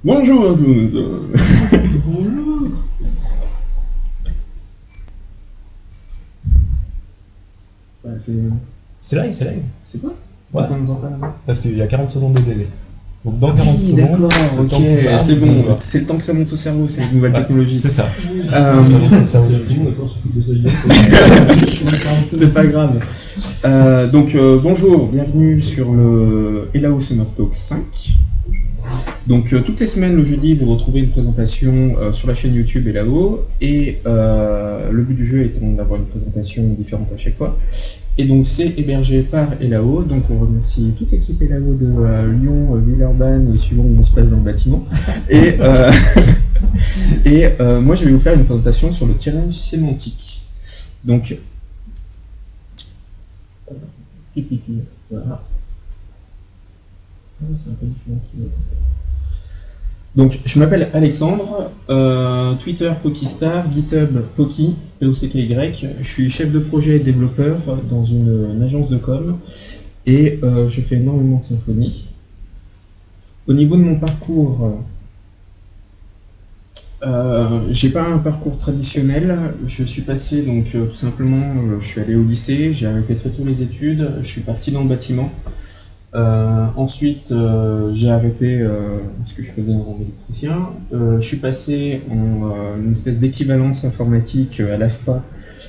Bonjour à tous. Bonjour. Bah, C'est live, c'est live. c'est quoi? Ouais. Pourquoi on nous entend là-bas? Parce qu'il y a 40 secondes de délai. Donc dans 40 secondes, D'accord, le ok, temps que tu parles, c'est on bon, va. c'est le temps que ça monte au cerveau, c'est la nouvelle Ouais, technologie. c'est ça. Euh, Ça vaut le coup. c'est pas grave. Bonjour, bienvenue sur le Elao Summer Talk 5. Donc toutes les semaines, le jeudi, vous retrouvez une présentation sur la chaîne YouTube Elao, et le but du jeu étant d'avoir une présentation différente à chaque fois. Et donc c'est hébergé par Elao, donc on remercie toute l'équipe Elao de Lyon, Villeurbanne, suivant où on se passe dans le bâtiment. Et moi je vais vous faire une présentation sur le challenge sémantique. Donc, voilà. C'est un peu différent qui est. Donc, je m'appelle Alexandre, Twitter Pokistar, GitHub Poki, P-O-C-K-Y. Je suis chef de projet et développeur dans une agence de com et je fais énormément de symphonie. Au niveau de mon parcours, j'ai pas un parcours traditionnel. Je suis passé donc tout simplement, je suis allé au lycée, j'ai arrêté très tôt les études, je suis parti dans le bâtiment. Ensuite, j'ai arrêté ce que je faisais en électricien. Je suis passé en une espèce d'équivalence informatique à l'AFPA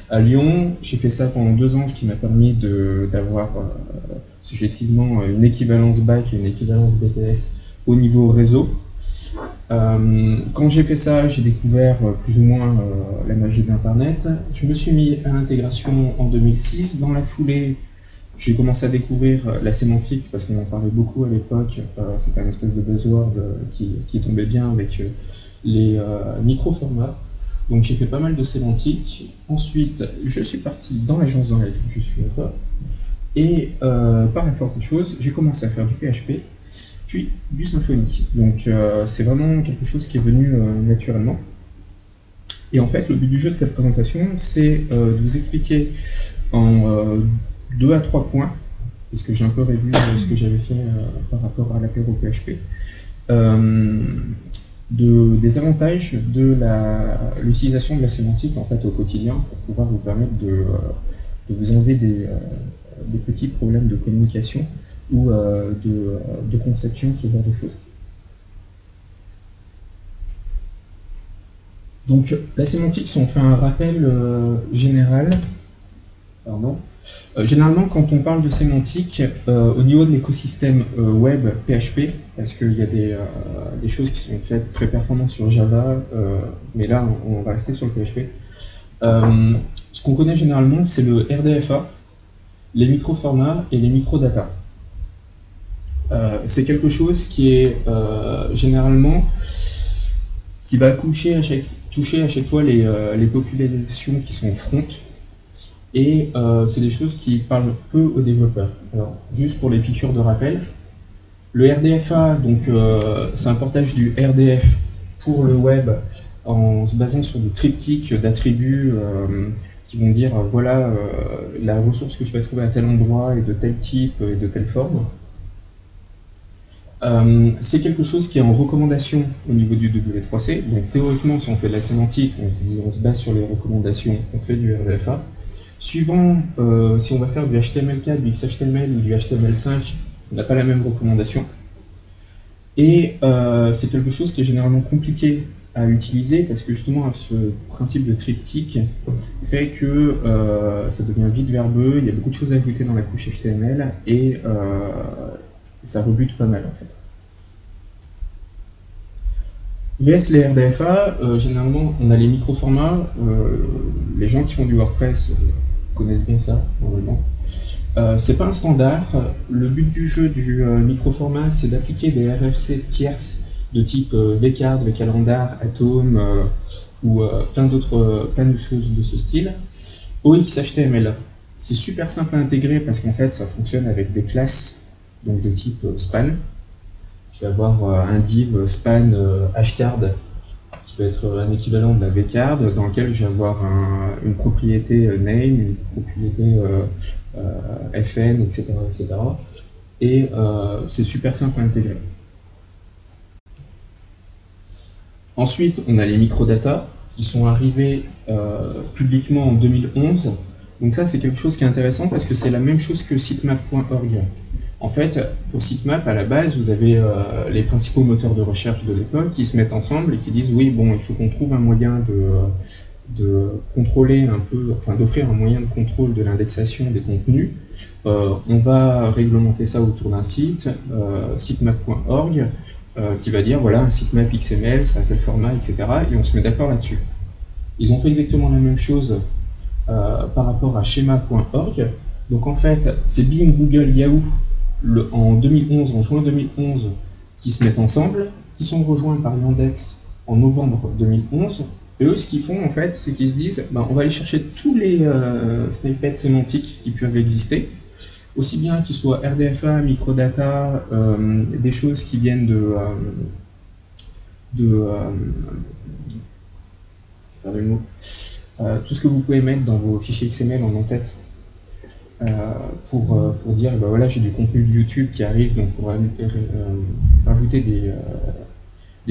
à Lyon. J'ai fait ça pendant 2 ans, ce qui m'a permis d'avoir successivement une équivalence bac et une équivalence BTS au niveau réseau. Quand j'ai fait ça, j'ai découvert plus ou moins la magie d'Internet. Je me suis mis à l'intégration en 2006. Dans la foulée, j'ai commencé à découvrir la sémantique parce qu'on en parlait beaucoup à l'époque. C'était un espèce de buzzword qui tombait bien avec les micro-formats. Donc j'ai fait pas mal de sémantique. Ensuite, je suis parti dans l'agence dans laquelle je suis maintenant. Et par la force des choses, j'ai commencé à faire du PHP, puis du Symfony. Donc c'est vraiment quelque chose qui est venu naturellement. Et en fait, le but du jeu de cette présentation, c'est de vous expliquer en 2 à 3 points, parce que j'ai un peu révu ce que j'avais fait par rapport à l'apéro PHP, des avantages de l'utilisation de la sémantique en fait, au quotidien pour pouvoir vous permettre de vous enlever des petits problèmes de communication ou de conception, ce genre de choses. Donc la sémantique, si on fait un rappel général, généralement, quand on parle de sémantique, au niveau de l'écosystème web PHP, parce qu'il y a des choses qui sont faites très performantes sur Java, mais là, on va rester sur le PHP. Ce qu'on connaît généralement, c'est le RDFA, les micro-formats et les micro-data. C'est quelque chose qui est généralement qui va toucher à chaque fois les populations qui sont front. Et c'est des choses qui parlent peu aux développeurs. Alors, juste pour les piqûres de rappel, le RDFA, donc c'est un portage du RDF pour le web en se basant sur des triptyques d'attributs qui vont dire voilà la ressource que tu vas trouver à tel endroit et de tel type et de telle forme. C'est quelque chose qui est en recommandation au niveau du W3C. Donc théoriquement, si on fait de la sémantique, on se base sur les recommandations, on fait du RDFA. Suivant si on va faire du HTML4, du XHTML ou du HTML5, on n'a pas la même recommandation. Et c'est quelque chose qui est généralement compliqué à utiliser parce que justement ce principe de triptyque fait que ça devient vite verbeux, il y a beaucoup de choses à ajouter dans la couche HTML et ça rebute pas mal en fait. VS les RDFA, généralement on a les micro-formats, les gens qui font du WordPress connaissent bien ça normalement. C'est pas un standard, le but du jeu du micro-format c'est d'appliquer des RFC tierces de type vCard, vCalendar, Atom ou plein de choses de ce style au XHTML. C'est super simple à intégrer parce qu'en fait ça fonctionne avec des classes donc de type span. Je vais avoir un div span hcard qui va être un équivalent de la vcard dans lequel je vais avoir une propriété name, une propriété fn, etc. Et c'est super simple à intégrer. Ensuite, on a les microdata qui sont arrivés publiquement en 2011. Donc ça, c'est quelque chose qui est intéressant parce que c'est la même chose que sitemap.org. En fait, pour sitemap, à la base, vous avez les principaux moteurs de recherche de l'époque qui se mettent ensemble et qui disent oui, bon, il faut qu'on trouve un moyen de contrôler un peu, enfin d'offrir un moyen de contrôle de l'indexation des contenus. On va réglementer ça autour d'un site, sitemap.org, qui va dire voilà, un sitemap XML, c'est à tel format, etc. Et on se met d'accord là-dessus. Ils ont fait exactement la même chose par rapport à schema.org. Donc en fait, c'est Bing, Google, Yahoo en 2011, en juin 2011, qui se mettent ensemble, qui sont rejoints par Yandex en novembre 2011. Et eux, ce qu'ils font en fait, c'est qu'ils se disent on va aller chercher tous les snippets sémantiques qui peuvent exister, aussi bien qu'ils soient RDFA, microdata, des choses qui viennent tout ce que vous pouvez mettre dans vos fichiers XML en en-tête pour dire voilà, j'ai du contenu de YouTube qui arrive, donc pour rajouter des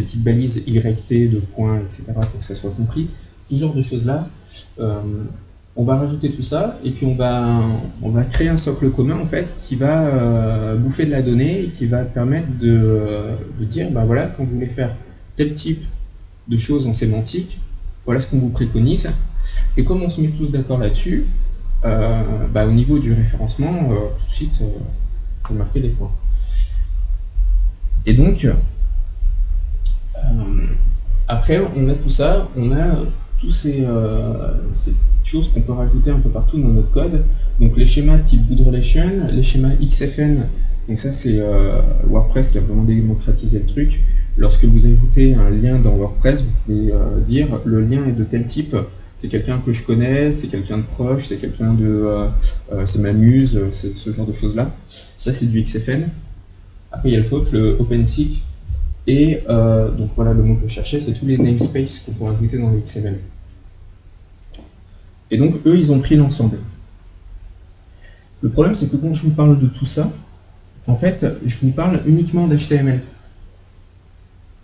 petites balises YT de points, etc. pour que ça soit compris. Tout ce genre de choses-là. On va rajouter tout ça et puis on va créer un socle commun en fait qui va bouffer de la donnée et qui va permettre de dire voilà, quand vous voulez faire tel type de choses en sémantique, voilà ce qu'on vous préconise. Et comme on se met tous d'accord là-dessus, au niveau du référencement, tout de suite, il faut marquer des points. Et donc, après, on a tout ça, on a tous ces choses qu'on peut rajouter un peu partout dans notre code. Donc les schémas type good relation, les schémas XFN, donc ça c'est WordPress qui a vraiment démocratisé le truc. Lorsque vous ajoutez un lien dans WordPress, vous pouvez dire le lien est de tel type, c'est quelqu'un que je connais, c'est quelqu'un de proche, c'est quelqu'un de... c'est ma muse, c'est ce genre de choses-là. Ça c'est du XFN. Après il y a le FOF, le OpenSeek, et donc voilà le mot que je cherchais, c'est tous les namespaces qu'on peut ajouter dans le XML. Et donc eux ils ont pris l'ensemble. Le problème c'est que quand je vous parle de tout ça, en fait je vous parle uniquement d'HTML.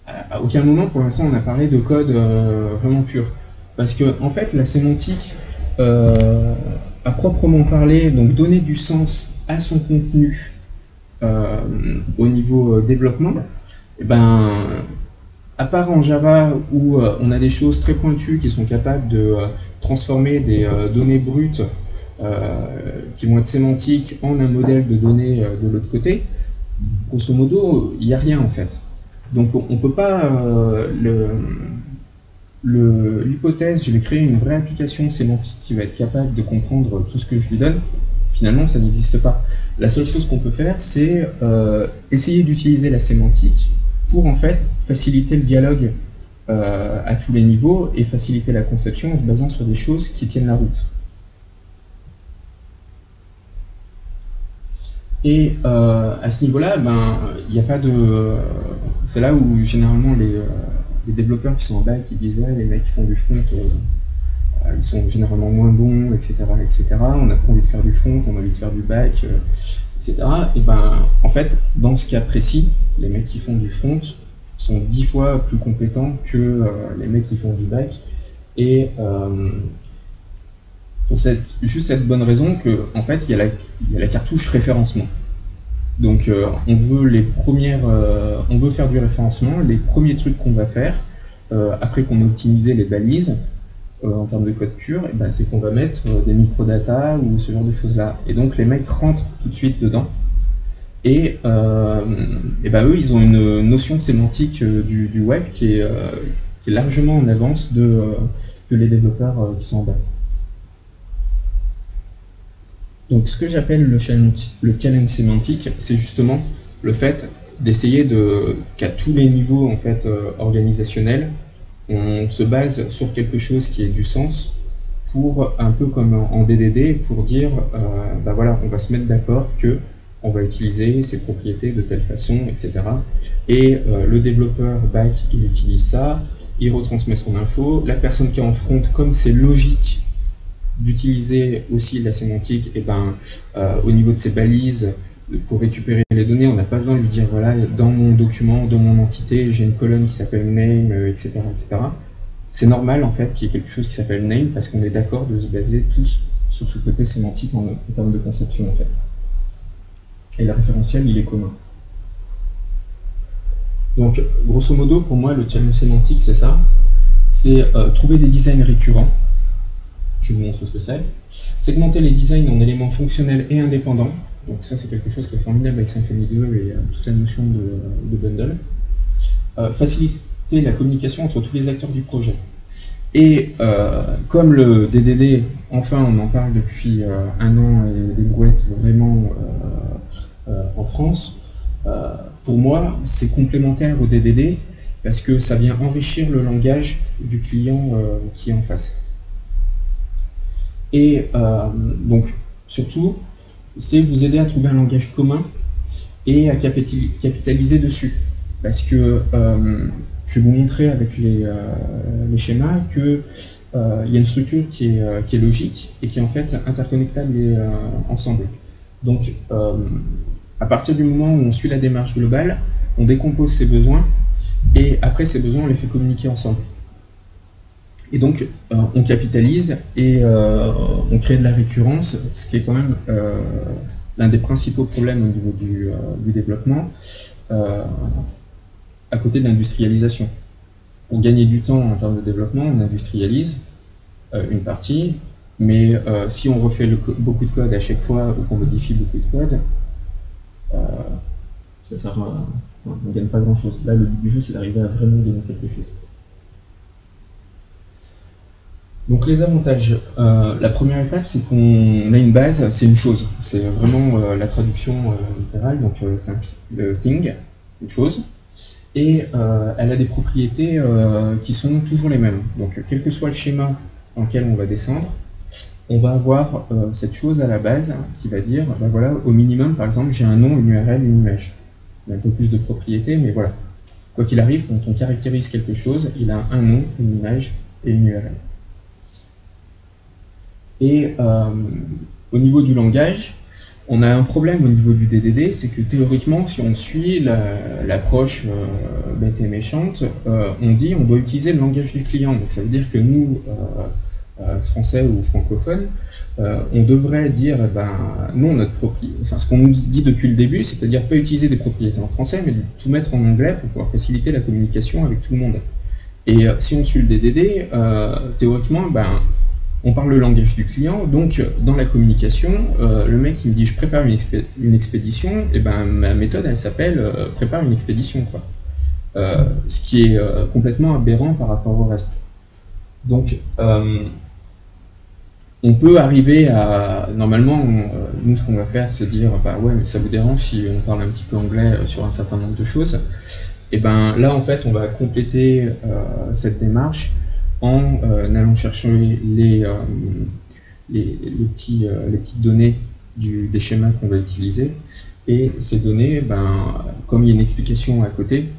À aucun moment pour l'instant on a parlé de code vraiment pur. Parce que en fait la sémantique, à proprement parler, donc donner du sens à son contenu au niveau développement, à part en Java où on a des choses très pointues qui sont capables de transformer des données brutes qui vont être sémantiques en un modèle de données de l'autre côté, grosso modo, il n'y a rien en fait. Donc on ne peut pas... l'hypothèse, je vais créer une vraie application sémantique qui va être capable de comprendre tout ce que je lui donne, finalement ça n'existe pas. La seule chose qu'on peut faire, c'est essayer d'utiliser la sémantique pour en fait faciliter le dialogue à tous les niveaux et faciliter la conception en se basant sur des choses qui tiennent la route. Et à ce niveau-là, il n'y a pas de... c'est là où généralement les développeurs qui sont en back, ils disent ouais, les mecs qui font du front, ils sont généralement moins bons, etc., etc. On n'a pas envie de faire du front, on a envie de faire du back, etc. Et en fait, dans ce cas précis, les mecs qui font du front sont 10 fois plus compétents que les mecs qui font du back. Et pour juste cette bonne raison que, en fait, il y a la cartouche référencement. Donc on veut faire du référencement. Les premiers trucs qu'on va faire, après qu'on ait optimisé les balises, en termes de code pur, c'est qu'on va mettre des microdata ou ce genre de choses-là. Et donc les mecs rentrent tout de suite dedans. Et eux, ils ont une notion sémantique du web qui est largement en avance que les développeurs qui sont en bas. Donc ce que j'appelle le challenge sémantique, c'est justement le fait d'essayer qu'à tous les niveaux en fait, organisationnels, on se base sur quelque chose qui ait du sens pour, un peu comme en DDD, pour dire, voilà, on va se mettre d'accord que on va utiliser ces propriétés de telle façon, etc. Et le développeur back, il utilise ça, il retransmet son info. La personne qui est en front, comme c'est logique d'utiliser aussi la sémantique, au niveau de ses balises, pour récupérer les données, on n'a pas besoin de lui dire voilà, dans mon document, dans mon entité, j'ai une colonne qui s'appelle name, etc., etc. C'est normal en fait qu'il y ait quelque chose qui s'appelle name parce qu'on est d'accord de se baser tous sur ce côté sémantique en termes de conception en fait. Et le référentiel, il est commun. Donc, grosso modo, pour moi, le challenge sémantique, c'est ça. C'est trouver des designs récurrents. Je vais vous montrer ce que c'est. Segmenter les designs en éléments fonctionnels et indépendants. Donc ça, c'est quelque chose qui est formidable avec Symfony 2 et toute la notion de bundle. Faciliter la communication entre tous les acteurs du projet. Et comme le DDD, enfin on en parle depuis un an et des brouettes vraiment en France, pour moi c'est complémentaire au DDD parce que ça vient enrichir le langage du client qui est en face. Et donc surtout, c'est vous aider à trouver un langage commun et à capitaliser dessus. Parce que je vais vous montrer avec les schémas qu'il y a une structure qui est logique et qui est en fait interconnectable ensemble. Donc, à partir du moment où on suit la démarche globale, on décompose ses besoins et après ces besoins, on les fait communiquer ensemble. Et donc, on capitalise et on crée de la récurrence, ce qui est quand même l'un des principaux problèmes au niveau du développement. À côté de l'industrialisation. Pour gagner du temps en termes de développement, on industrialise une partie, mais si on refait beaucoup de code à chaque fois ou qu'on modifie beaucoup de code, ça sert à... on ne gagne pas grand chose. Là, le but du jeu, c'est d'arriver à vraiment gagner quelque chose. Donc les avantages, la première étape, c'est qu'on a une base, c'est une chose. C'est vraiment la traduction littérale, donc c'est le thing, une chose. Et elle a des propriétés qui sont toujours les mêmes. Donc quel que soit le schéma dans lequel on va descendre, on va avoir cette chose à la base qui va dire, ben voilà, au minimum, par exemple, j'ai un nom, une URL, une image. Il y a un peu plus de propriétés, mais voilà. Quoi qu'il arrive, quand on caractérise quelque chose, il a un nom, une image et une URL. Et au niveau du langage, on a un problème au niveau du DDD, c'est que théoriquement, si on suit l'approche bête et méchante, on dit on doit utiliser le langage du client. Donc ça veut dire que nous, français ou francophones, on devrait dire, non, enfin ce qu'on nous dit depuis le début, c'est-à-dire pas utiliser des propriétés en français, mais de tout mettre en anglais pour pouvoir faciliter la communication avec tout le monde. Et si on suit le DDD, théoriquement, on parle le langage du client, donc dans la communication, le mec qui me dit je prépare une expédition, et ma méthode elle s'appelle prépare une expédition, quoi. Ce qui est complètement aberrant par rapport au reste. Donc on peut arriver à, normalement, nous ce qu'on va faire c'est dire ouais mais ça vous dérange si on parle un petit peu anglais sur un certain nombre de choses, et là en fait on va compléter cette démarche en allant chercher les petites données des schémas qu'on va utiliser. Et ces données, comme il y a une explication à côté,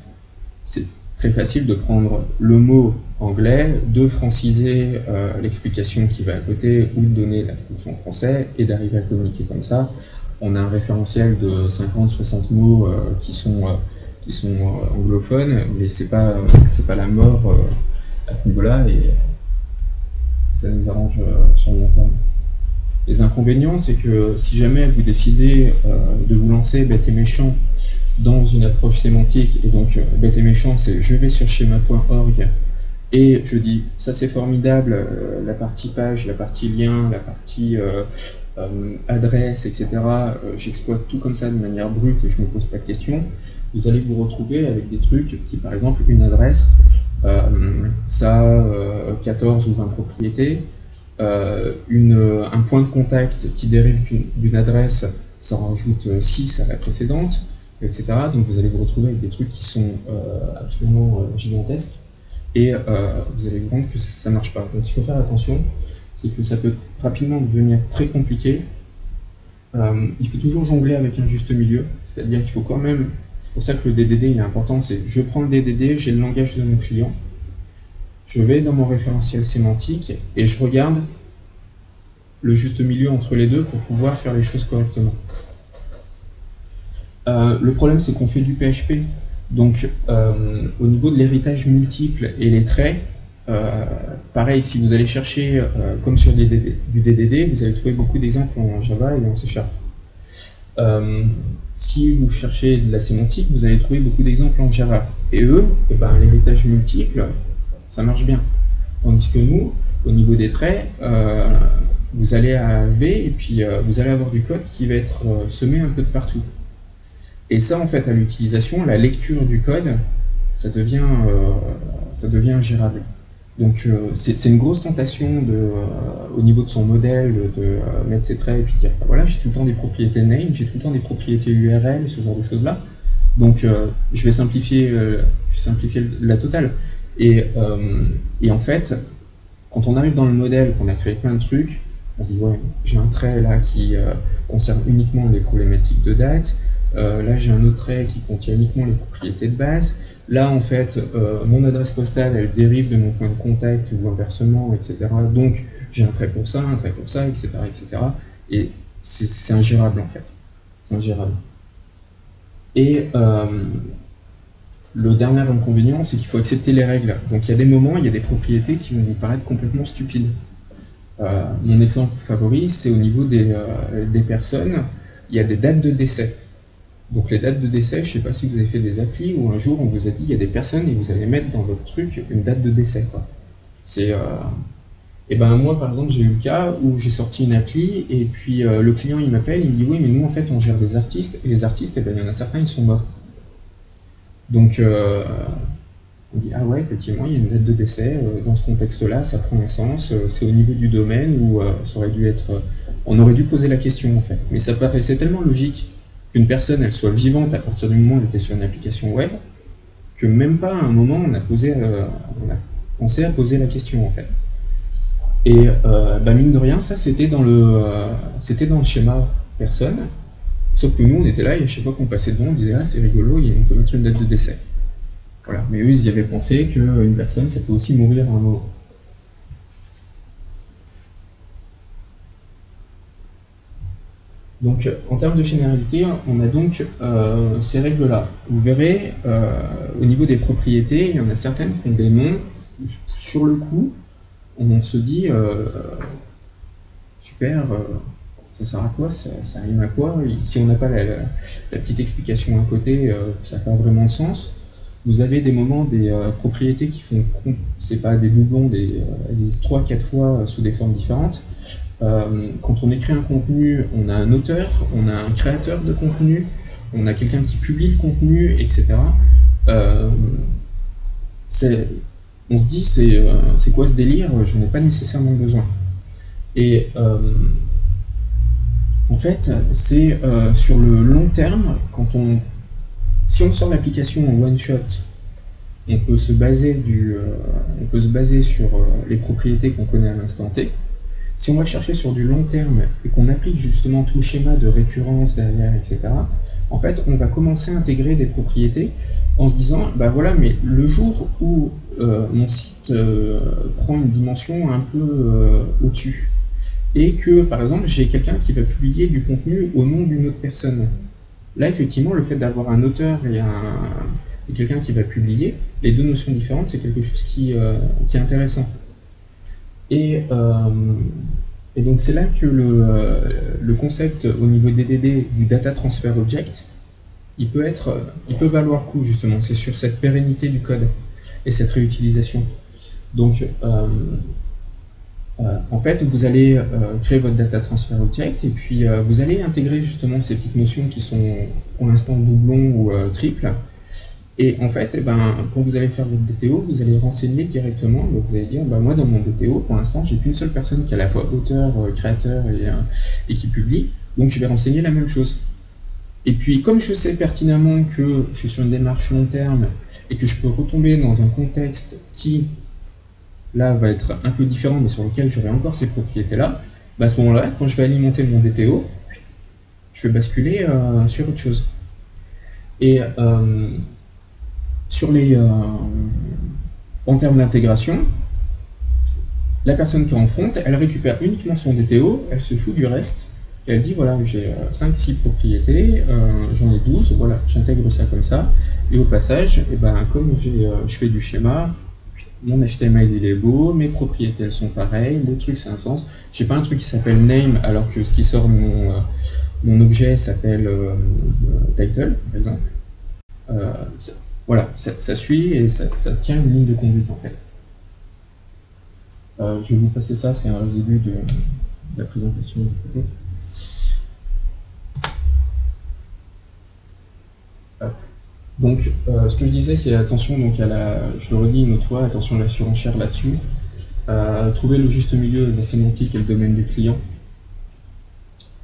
c'est très facile de prendre le mot anglais, de franciser l'explication qui va à côté, ou de donner la traduction en français, et d'arriver à communiquer comme ça. On a un référentiel de 50-60 mots qui sont anglophones, mais c'est pas la mort à ce niveau-là, et ça nous arrange sur le long terme. Les inconvénients, c'est que si jamais vous décidez de vous lancer bête et méchant dans une approche sémantique, et donc bête et méchant, c'est je vais sur schema.org et je dis ça c'est formidable, la partie page, la partie lien, la partie adresse, etc. J'exploite tout comme ça de manière brute et je ne me pose pas de questions. Vous allez vous retrouver avec des trucs qui, par exemple, une adresse, ça a 14 ou 20 propriétés, un point de contact qui dérive d'une adresse, ça en rajoute 6 à la précédente, etc. Donc vous allez vous retrouver avec des trucs qui sont absolument gigantesques, et vous allez vous rendre que ça ne marche pas. Donc il faut faire attention, c'est que ça peut rapidement devenir très compliqué. Il faut toujours jongler avec un juste milieu, c'est-à-dire qu'il faut quand même... C'est pour ça que le DDD il est important, c'est je prends le DDD, j'ai le langage de mon client, je vais dans mon référentiel sémantique et je regarde le juste milieu entre les deux pour pouvoir faire les choses correctement. Le problème, c'est qu'on fait du PHP. Donc, au niveau de l'héritage multiple et les traits, pareil, si vous allez chercher, comme sur du DDD, vous allez trouver beaucoup d'exemples en Java et en C#. Si vous cherchez de la sémantique, vous allez trouver beaucoup d'exemples en Java. Et eux, eh ben, l'héritage multiple, ça marche bien. Tandis que nous, au niveau des traits, vous allez arriver et puis vous allez avoir du code qui va être semé un peu de partout. Et ça, en fait, à l'utilisation, la lecture du code, ça devient ingérable. Donc c'est une grosse tentation au niveau de son modèle de mettre ses traits et puis dire bah, voilà, j'ai tout le temps des propriétés name, j'ai tout le temps des propriétés URL, ce genre de choses là. Donc je vais simplifier la totale. Et en fait, quand on arrive dans le modèle, qu'on a créé plein de trucs, on se dit ouais, j'ai un trait là qui concerne uniquement les problématiques de date. Là j'ai un autre trait qui contient uniquement les propriétés de base. Là, en fait, mon adresse postale, elle dérive de mon point de contact ou inversement, etc. Donc, j'ai un trait pour ça, etc., etc. Et c'est ingérable, en fait. C'est ingérable. Et le dernier inconvénient, c'est qu'il faut accepter les règles. Donc, il y a des moments, il y a des propriétés qui vont vous paraître complètement stupides. Mon exemple favori, c'est au niveau des personnes, il y a des dates de décès. Donc les dates de décès, je ne sais pas si vous avez fait des applis où un jour on vous a dit il y a des personnes et vous allez mettre dans votre truc une date de décès, quoi. Et ben moi par exemple j'ai eu le cas où j'ai sorti une appli et puis le client il m'appelle, il me dit oui mais nous en fait on gère des artistes et les artistes, ben, il y en a certains ils sont morts. Donc on dit ah ouais effectivement il y a une date de décès, dans ce contexte-là ça prend un sens, c'est au niveau du domaine où ça aurait dû être, on aurait dû poser la question en fait. Mais ça paraissait tellement logique qu'une personne elle soit vivante à partir du moment où elle était sur une application web, que même pas à un moment on a pensé à poser la question en fait. Et bah mine de rien, ça c'était dans le schéma personne, sauf que nous on était là et à chaque fois qu'on passait devant on disait ah c'est rigolo, on peut mettre une date de décès. Voilà, mais eux ils y avaient pensé qu'une personne ça peut aussi mourir à un moment. Donc, en termes de généralité, on a donc ces règles-là. Vous verrez, au niveau des propriétés, il y en a certaines qui ont des noms. Sur le coup, on se dit super, ça sert à quoi, ça rime à quoi. Si on n'a pas la petite explication à côté, ça n'a pas vraiment de sens. Vous avez des moments, des propriétés qui font, c'est pas des doublons, elles existent 3-4 fois sous des formes différentes. Quand on écrit un contenu, on a un auteur, on a un créateur de contenu, on a quelqu'un qui publie le contenu, etc. On se dit, c'est quoi ce délire? J'en ai pas nécessairement besoin. Et en fait, c'est sur le long terme, si on sort l'application en one shot, on peut se baser sur les propriétés qu'on connaît à l'instant T. Si on va chercher sur du long terme et qu'on applique justement tout le schéma de récurrence derrière, etc., en fait, on va commencer à intégrer des propriétés en se disant, bah voilà, mais le jour où mon site prend une dimension un peu au-dessus, et que, par exemple, j'ai quelqu'un qui va publier du contenu au nom d'une autre personne, là, effectivement, le fait d'avoir un auteur et quelqu'un qui va publier, les deux notions différentes, c'est quelque chose qui est intéressant. Et donc c'est là que le concept au niveau DDD du Data Transfer Object, il peut valoir le coup justement, c'est sur cette pérennité du code et cette réutilisation. Donc en fait vous allez créer votre Data Transfer Object et puis vous allez intégrer justement ces petites notions qui sont pour l'instant doublons ou triples. Et en fait, quand vous allez faire votre DTO, vous allez renseigner directement, donc vous allez dire, moi dans mon DTO, pour l'instant, j'ai qu'une seule personne qui est à la fois auteur, créateur et qui publie, donc je vais renseigner la même chose. Et puis, comme je sais pertinemment que je suis sur une démarche long terme et que je peux retomber dans un contexte qui, là, va être un peu différent, mais sur lequel j'aurai encore ces propriétés-là, à ce moment-là, quand je vais alimenter mon DTO, je vais basculer sur autre chose. Et en termes d'intégration, la personne qui est en front, elle récupère uniquement son DTO, elle se fout du reste, Et elle dit voilà, j'ai 5-6 propriétés, j'en ai 12, voilà, j'intègre ça comme ça. Et au passage, et ben, comme je fais du schéma, mon HTML il est beau, mes propriétés elles sont pareilles, le truc c'est un sens. J'ai pas un truc qui s'appelle name alors que ce qui sort mon objet s'appelle title, par exemple. Voilà, ça suit et ça tient une ligne de conduite en fait. Je vais vous passer ça, c'est un résidu de la présentation. Donc, ce que je disais, c'est attention donc je le redis une autre fois, attention à la surenchère là-dessus. Trouver le juste milieu de la sémantique et le domaine du client.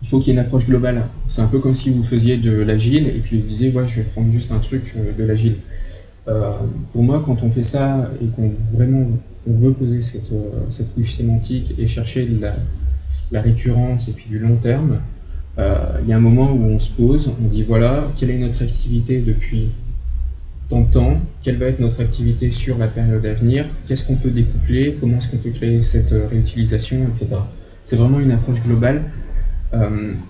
Il faut qu'il y ait une approche globale. C'est un peu comme si vous faisiez de l'agile et puis vous disiez, ouais, je vais prendre juste un truc de l'agile. Pour moi, quand on fait ça et qu'on veut poser cette couche sémantique et chercher de la récurrence et puis du long terme, il y a un moment où on se pose, on dit voilà, quelle est notre activité depuis tant de temps, quelle va être notre activité sur la période à venir, qu'est-ce qu'on peut découpler, comment est-ce qu'on peut créer cette réutilisation, etc. C'est vraiment une approche globale.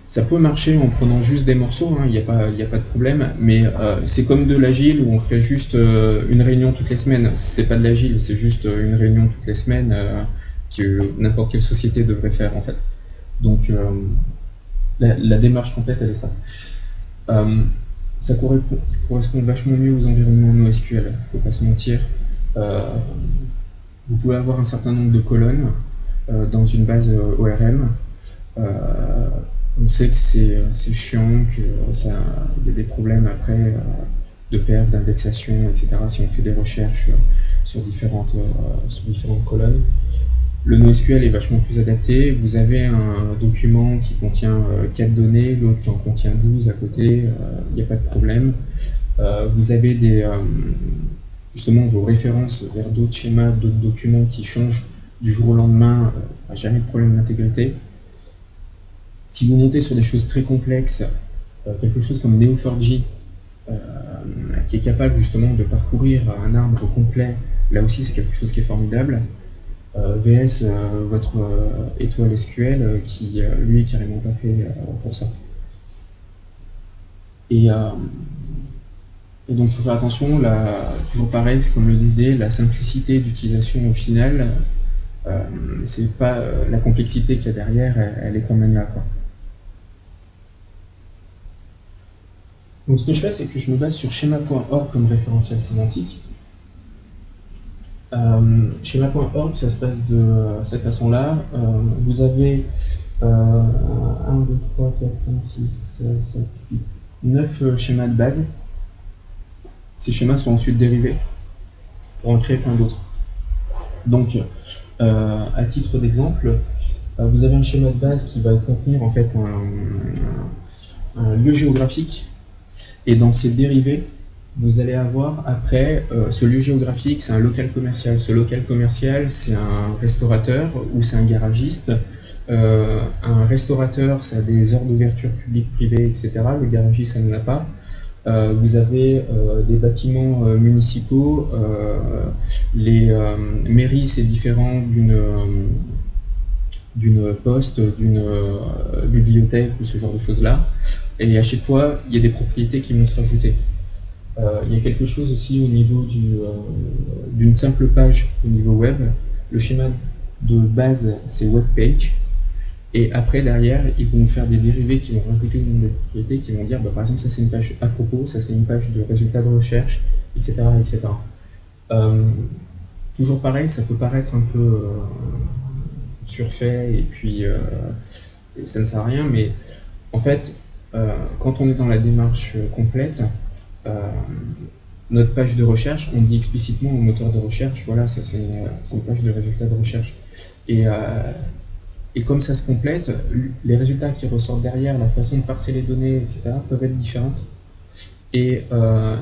Ça peut marcher en prenant juste des morceaux, il n'y a pas de problème, mais c'est comme de l'agile où on ferait juste une réunion toutes les semaines. C'est pas de l'agile, c'est juste une réunion toutes les semaines que n'importe quelle société devrait faire en fait. Donc la démarche complète, elle est ça. Ça correspond vachement mieux aux environnements NoSQL, faut pas se mentir. Vous pouvez avoir un certain nombre de colonnes dans une base ORM. On sait que c'est chiant, qu'il y a des problèmes après de perf, d'indexation, etc. si on fait des recherches sur différentes colonnes. Le NoSQL est vachement plus adapté. Vous avez un document qui contient 4 données, l'autre qui en contient 12 à côté, il n'y a pas de problème. Vous avez justement vos références vers d'autres schémas, d'autres documents qui changent du jour au lendemain, jamais de problème d'intégrité. Si vous montez sur des choses très complexes, quelque chose comme Neo4j, qui est capable justement de parcourir un arbre complet, là aussi c'est quelque chose qui est formidable. VS, votre étoile SQL, qui lui est carrément pas fait pour ça. Et donc il faut faire attention, toujours pareil, c'est comme le DD, la simplicité d'utilisation au final, c'est pas la complexité qu'il y a derrière, elle est quand même là, quoi. Donc ce que je fais, c'est que je me base sur schema.org comme référentiel sémantique. Schema.org, ça se passe de cette façon-là. Vous avez 1, 2, 3, 4, 5, 6, 7, 8, 9 schémas de base. Ces schémas sont ensuite dérivés pour en créer plein d'autres. Donc, à titre d'exemple, vous avez un schéma de base qui va contenir en fait un lieu géographique, et dans ces dérivés, vous allez avoir après ce lieu géographique, c'est un local commercial. Ce local commercial, c'est un restaurateur ou c'est un garagiste. Un restaurateur, ça a des heures d'ouverture publique, privée, etc. Le garagiste, ça ne l'a pas. Vous avez des bâtiments municipaux. Les mairies, c'est différent d'une poste, d'une bibliothèque ou ce genre de choses-là. Et à chaque fois, il y a des propriétés qui vont se rajouter. Il y a quelque chose aussi au niveau d'une simple page au niveau web. Le schéma de base, c'est web page. Et après, derrière, ils vont faire des dérivés qui vont rajouter une nombre de propriétés qui vont dire, par exemple, ça c'est une page à propos, ça c'est une page de résultats de recherche, etc. etc. Toujours pareil, ça peut paraître un peu surfait et puis ça ne sert à rien, mais en fait, quand on est dans la démarche complète, notre page de recherche, on dit explicitement au moteur de recherche, voilà, ça c'est une page de résultats de recherche. Et comme ça se complète, les résultats qui ressortent derrière, la façon de parser les données, etc., peuvent être différentes. Et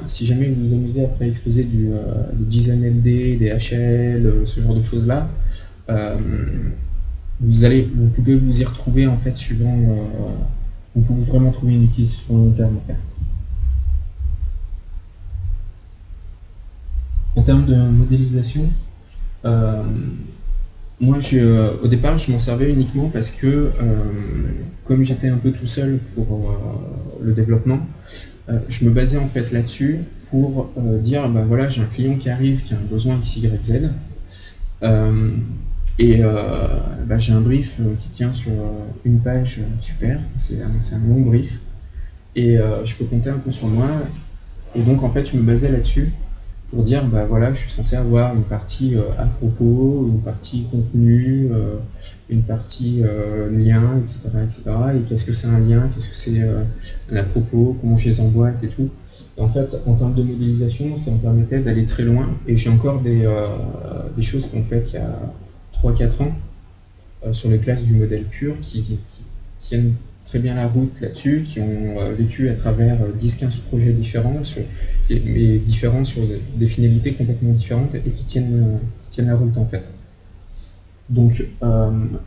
si jamais vous vous amusez après à exposer du JSON-LD, des HL, ce genre de choses-là, vous pouvez vous y retrouver en fait suivant. Vous pouvez vraiment trouver une utilisation long terme en fait. En termes de modélisation, Moi, au départ, je m'en servais uniquement parce que, comme j'étais un peu tout seul pour le développement, je me basais en fait là-dessus pour dire, bah voilà, j'ai un client qui arrive, qui a un besoin X, Y, Z, euh, et bah, j'ai un brief qui tient sur une page, super, c'est un long brief, et je peux compter un peu sur moi, et donc en fait, je me basais là-dessus pour dire bah voilà, je suis censé avoir une partie à propos, une partie contenu, une partie lien, etc., etc. Et qu'est-ce que c'est un lien, qu'est-ce que c'est un à propos, comment je les emboîte et tout. Et en fait, en termes de modélisation, ça me permettait d'aller très loin. Et j'ai encore des choses qu'on fait il y a 3 4 ans sur les classes du modèle pur qui tiennent très bien la route là-dessus, qui ont vécu à travers 10 15 projets différents, mais différents sur des finalités complètement différentes et qui tiennent la route en fait. Donc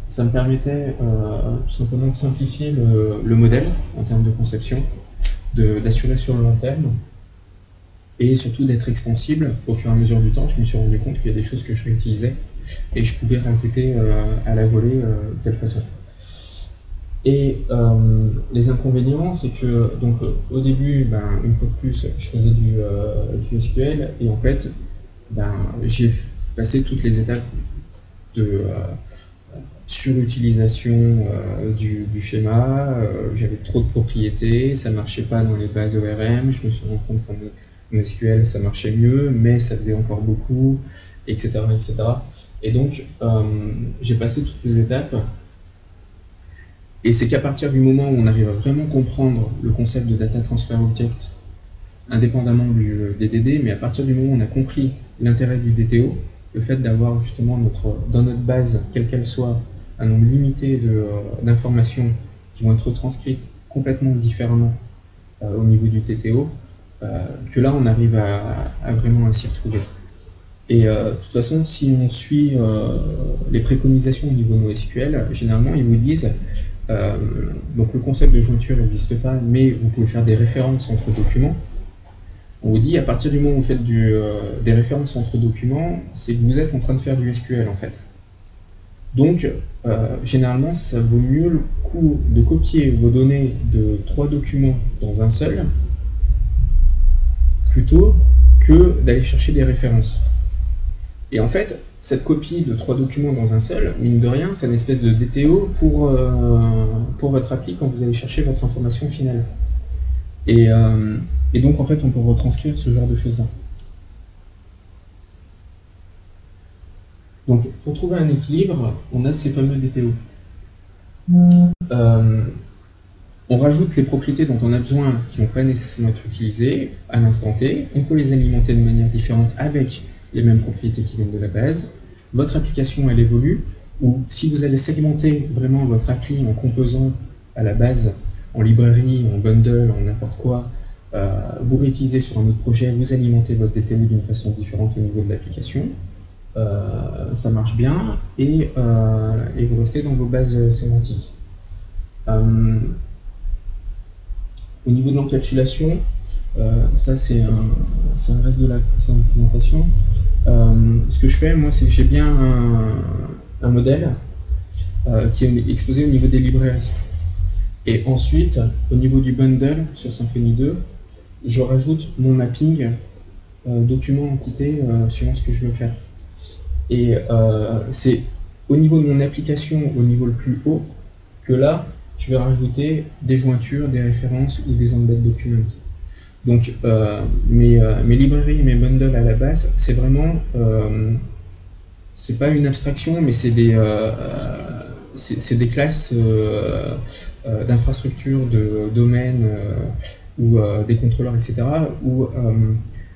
ça me permettait tout simplement de simplifier le modèle en termes de conception, d'assurer sur le long terme et surtout d'être extensible au fur et à mesure du temps. Je me suis rendu compte qu'il y a des choses que je réutilisais et je pouvais rajouter à la volée de telle façon. Et les inconvénients, c'est que donc au début, ben, une fois de plus, je faisais du SQL et en fait, ben, j'ai passé toutes les étapes de surutilisation du schéma. J'avais trop de propriétés, ça marchait pas dans les bases ORM. Je me suis rendu compte qu'en SQL ça marchait mieux, mais ça faisait encore beaucoup, etc., etc. Et donc j'ai passé toutes ces étapes. Et c'est qu'à partir du moment où on arrive à vraiment comprendre le concept de Data Transfer Object, indépendamment des DD, mais à partir du moment où on a compris l'intérêt du DTO, le fait d'avoir justement dans notre base, quelle qu'elle soit, un nombre limité d'informations qui vont être transcrites complètement différemment au niveau du TTO, que là on arrive à vraiment s'y retrouver. Et de toute façon, si on suit les préconisations au niveau NoSQL, généralement ils vous disent donc le concept de jointure n'existe pas, mais vous pouvez faire des références entre documents. On vous dit à partir du moment où vous faites des références entre documents, c'est que vous êtes en train de faire du SQL en fait. Donc généralement ça vaut mieux le coup de copier vos données de 3 documents dans un seul plutôt que d'aller chercher des références. Et en fait, cette copie de 3 documents dans un seul, mine de rien, c'est une espèce de DTO pour votre appli quand vous allez chercher votre information finale. Et donc, en fait, on peut retranscrire ce genre de choses-là. Donc, pour trouver un équilibre, on a ces fameux DTO. On rajoute les propriétés dont on a besoin qui ne vont pas nécessairement être utilisées à l'instant T. On peut les alimenter de manière différente avec les mêmes propriétés qui viennent de la base. Votre application, elle évolue, ou si vous allez segmenter vraiment votre appli en composants à la base, en librairie, en bundle, en n'importe quoi, vous réutilisez sur un autre projet, vous alimentez votre DTO d'une façon différente au niveau de l'application, ça marche bien, et vous restez dans vos bases sémantiques. Au niveau de l'encapsulation, ça c'est un reste de la présentation. Ce que je fais, moi, c'est que j'ai bien un modèle qui est exposé au niveau des librairies. Et ensuite, au niveau du bundle sur Symfony 2, je rajoute mon mapping document-entité suivant ce que je veux faire. Et c'est au niveau de mon application, au niveau le plus haut, que là, je vais rajouter des jointures, des références ou des embed documents. Donc mes librairies et mes bundles à la base, c'est vraiment, c'est pas une abstraction, mais c'est des classes d'infrastructures, de domaines ou des contrôleurs, etc. où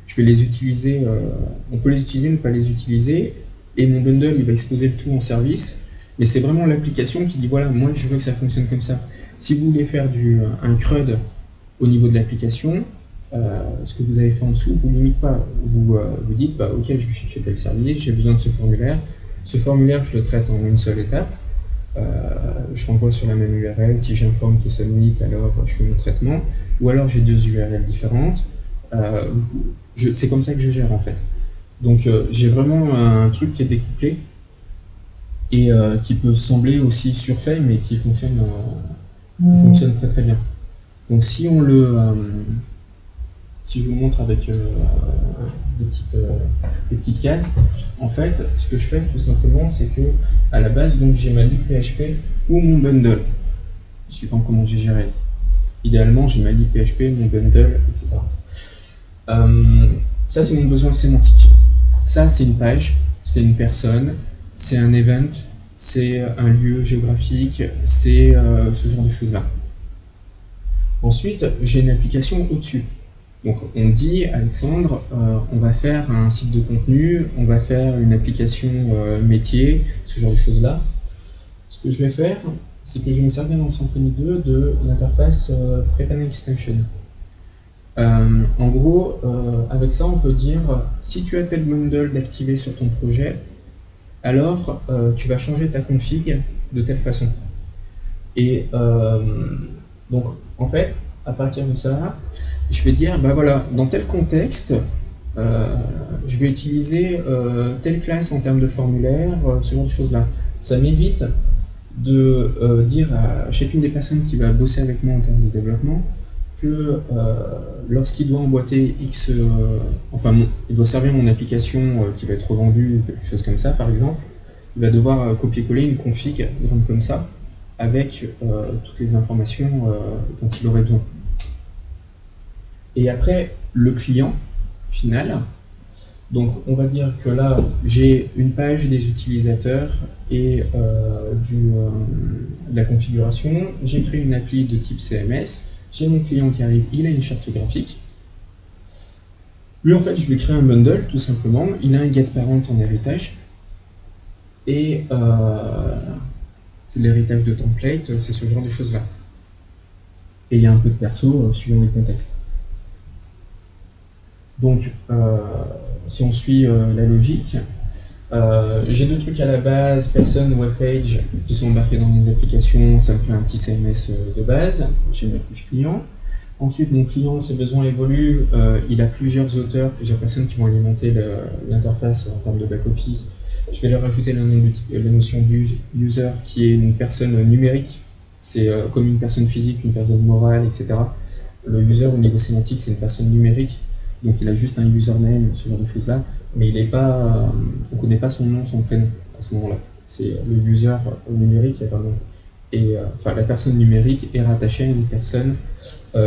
je vais les utiliser, on peut les utiliser, ne pas les utiliser, et mon bundle il va exposer le tout en service, mais c'est vraiment l'application qui dit voilà, moi je veux que ça fonctionne comme ça. Si vous voulez faire un CRUD au niveau de l'application, ce que vous avez fait en dessous vous limite pas, vous dites bah ok, je vais chercher tel service, j'ai besoin de ce formulaire je le traite en une seule étape, je renvoie sur la même URL, si j'ai un form qui submit alors je fais mon traitement, ou alors j'ai 2 URL différentes, c'est comme ça que je gère en fait. Donc j'ai vraiment un truc qui est découplé et qui peut sembler aussi surfait, mais qui fonctionne très très bien. Donc si on si je vous montre avec des petites cases, en fait, ce que je fais tout simplement, c'est que à la base, donc j'ai ma lib PHP ou mon bundle, suivant comment j'ai géré. Idéalement, j'ai ma lib PHP, mon bundle, etc. Ça, c'est mon besoin sémantique. Ça, c'est une page, c'est une personne, c'est un event, c'est un lieu géographique, c'est ce genre de choses-là. Ensuite, j'ai une application au-dessus. Donc, on dit, Alexandre, on va faire un site de contenu, on va faire une application métier, ce genre de choses-là. Ce que je vais faire, c'est que je vais me servir dans Symfony 2 de l'interface Prepare Extension. En gros, avec ça, on peut dire, si tu as tel bundle d'activer sur ton projet, alors tu vas changer ta config de telle façon. Et donc, en fait, à partir de ça, je vais dire, bah voilà, dans tel contexte, je vais utiliser telle classe en termes de formulaire, ce genre de choses-là. Ça m'évite de dire à chacune des personnes qui va bosser avec moi en termes de développement que lorsqu'il doit emboîter X, il doit servir mon application qui va être revendue, quelque chose comme ça par exemple, il va devoir copier-coller une config grande comme ça avec toutes les informations dont il aurait besoin. Et après, le client final, donc on va dire que là, j'ai une page des utilisateurs et de la configuration, j'ai créé une appli de type CMS, j'ai mon client qui arrive, il a une charte graphique. Lui, en fait, je lui crée un bundle, tout simplement. Il a un getParent en héritage. Et c'est l'héritage de template, c'est ce genre de choses-là. Et il y a un peu de perso suivant les contextes. Donc, si on suit la logique, j'ai deux trucs à la base, personne, webpage, qui sont embarqués dans mon application, ça me fait un petit CMS de base, j'ai ma couche client. Ensuite, mon client, ses besoins évoluent, il a plusieurs auteurs, plusieurs personnes qui vont alimenter l'interface en termes de back-office. Je vais leur ajouter la notion d'user, qui est une personne numérique, c'est comme une personne physique, une personne morale, etc. Le user, au niveau sémantique, c'est une personne numérique, donc il a juste un username, ce genre de choses-là, mais il n'est pas, on ne connaît pas son nom, son prénom à ce moment-là. C'est le user numérique, et la personne numérique est rattachée à une personne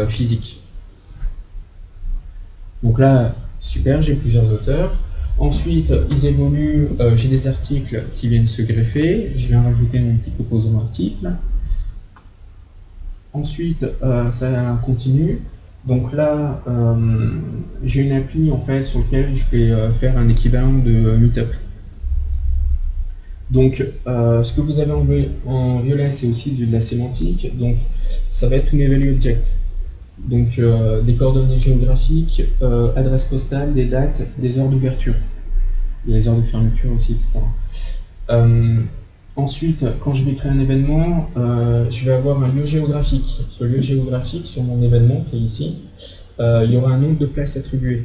physique. Donc là, super, j'ai plusieurs auteurs. Ensuite, ils évoluent, j'ai des articles qui viennent se greffer, je viens rajouter mon petit composant article. Ensuite, ça continue. Donc là, j'ai une appli en fait sur laquelle je vais faire un équivalent de Meetup. Donc, ce que vous avez en violet, c'est aussi de la sémantique. Donc, ça va être tous mes value objects. Donc, des coordonnées géographiques, adresse postale, des dates, des heures d'ouverture. Il y a les heures de fermeture aussi, etc. Ensuite, quand je vais créer un événement, je vais avoir un lieu géographique. Ce lieu géographique, sur mon événement, qui est ici, il y aura un nombre de places attribuées.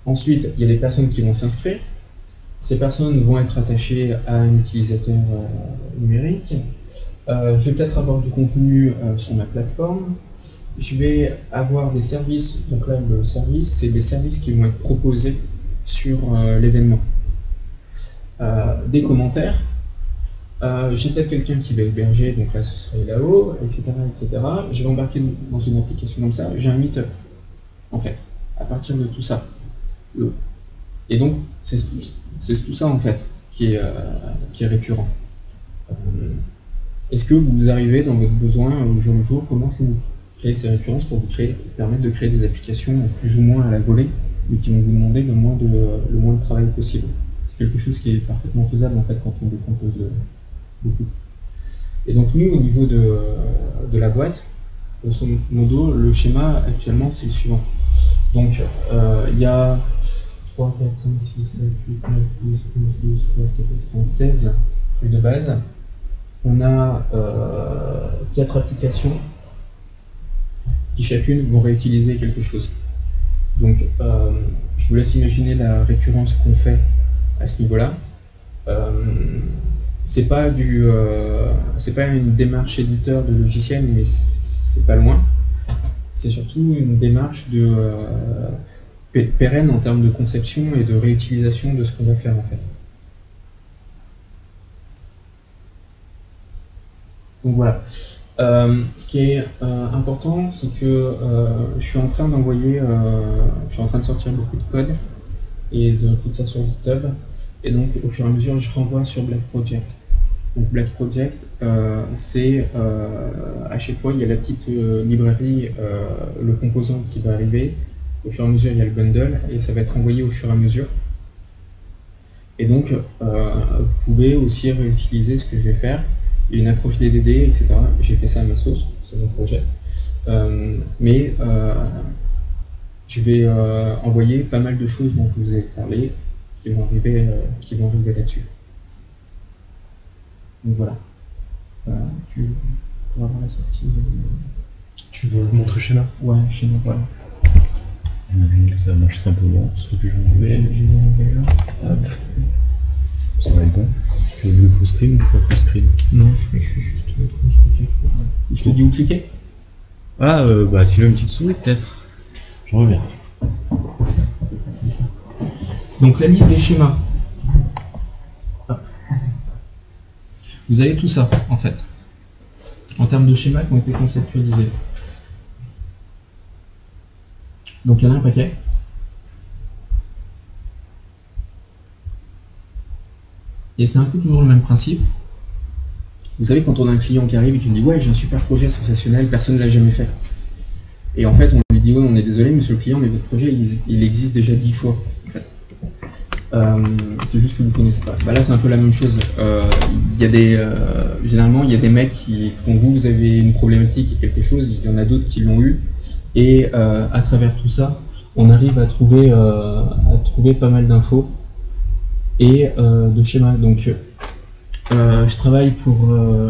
Ensuite, il y a des personnes qui vont s'inscrire. Ces personnes vont être attachées à un utilisateur numérique. Je vais peut-être avoir du contenu sur ma plateforme. Je vais avoir des services. Donc là, le service, c'est des services qui vont être proposés sur l'événement. Des commentaires. J'ai peut-être quelqu'un qui va héberger, donc là ce serait là-haut, etc., etc. Je vais embarquer dans une application comme ça. J'ai un meetup, en fait, à partir de tout ça. Et donc, c'est tout ça, en fait, qui est récurrent. Est-ce que vous arrivez dans votre besoin au jour le jour? Comment est-ce que vous créez ces récurrences pour vous permettre de créer des applications plus ou moins à la volée, mais qui vont vous demander le moins de travail possible? C'est quelque chose qui est parfaitement faisable, en fait, quand on décompose beaucoup. Et donc, nous, au niveau de la boîte, grosso modo, le schéma, actuellement, c'est le suivant. Donc, il y a 3, 4, 5, 6, 7, 8, 9, 10, 11, 12, 13, 14, 15, 16 trucs de base. On a 4 applications qui chacune vont réutiliser quelque chose. Donc, je vous laisse imaginer la récurrence qu'on fait à ce niveau-là. C'est pas c'est pas une démarche éditeur de logiciel, mais c'est pas loin. C'est surtout une démarche pérenne en termes de conception et de réutilisation de ce qu'on va faire en fait. Donc voilà. Ce qui est important, c'est que je suis en train de sortir beaucoup de code et de foutre ça sur GitHub. Et donc au fur et à mesure, je renvoie sur Black Project. Donc Black Project, c'est à chaque fois il y a la petite librairie, le composant qui va arriver. Au fur et à mesure, il y a le bundle et ça va être envoyé au fur et à mesure. Et donc, vous pouvez aussi réutiliser ce que je vais faire. Il y a une approche DDD, etc. J'ai fait ça à ma sauce, c'est mon projet. Mais je vais envoyer pas mal de choses dont je vous ai parlé qui vont arriver là-dessus. Donc voilà. Tu pourras voir la sortie. Tu veux montrer schéma? Ouais, schéma, voilà. Ça marche simplement, ce que je vais ça va être bon. Tu veux le full screen ou pas full screen? Non, je fais juste je te dis où cliquer. Ah, bah sinon une petite souris peut-être. Je reviens. Donc la liste des schémas. Vous avez tout ça en fait, en termes de schémas qui ont été conceptualisés. Donc il y en a un paquet. Et c'est un peu toujours le même principe. Vous savez, quand on a un client qui arrive et qui nous dit « Ouais, j'ai un super projet sensationnel, personne ne l'a jamais fait. » Et en fait, on lui dit « Ouais, on est désolé, monsieur le client, mais votre projet, il existe déjà 10 fois. » En fait. C'est juste que vous ne connaissez pas. Bah là, c'est un peu la même chose. Généralement, il y a des mecs qui, quand vous avez une problématique et quelque chose, il y en a d'autres qui l'ont eu. Et à travers tout ça, on arrive à trouver pas mal d'infos et de schémas. Donc, je travaille pour,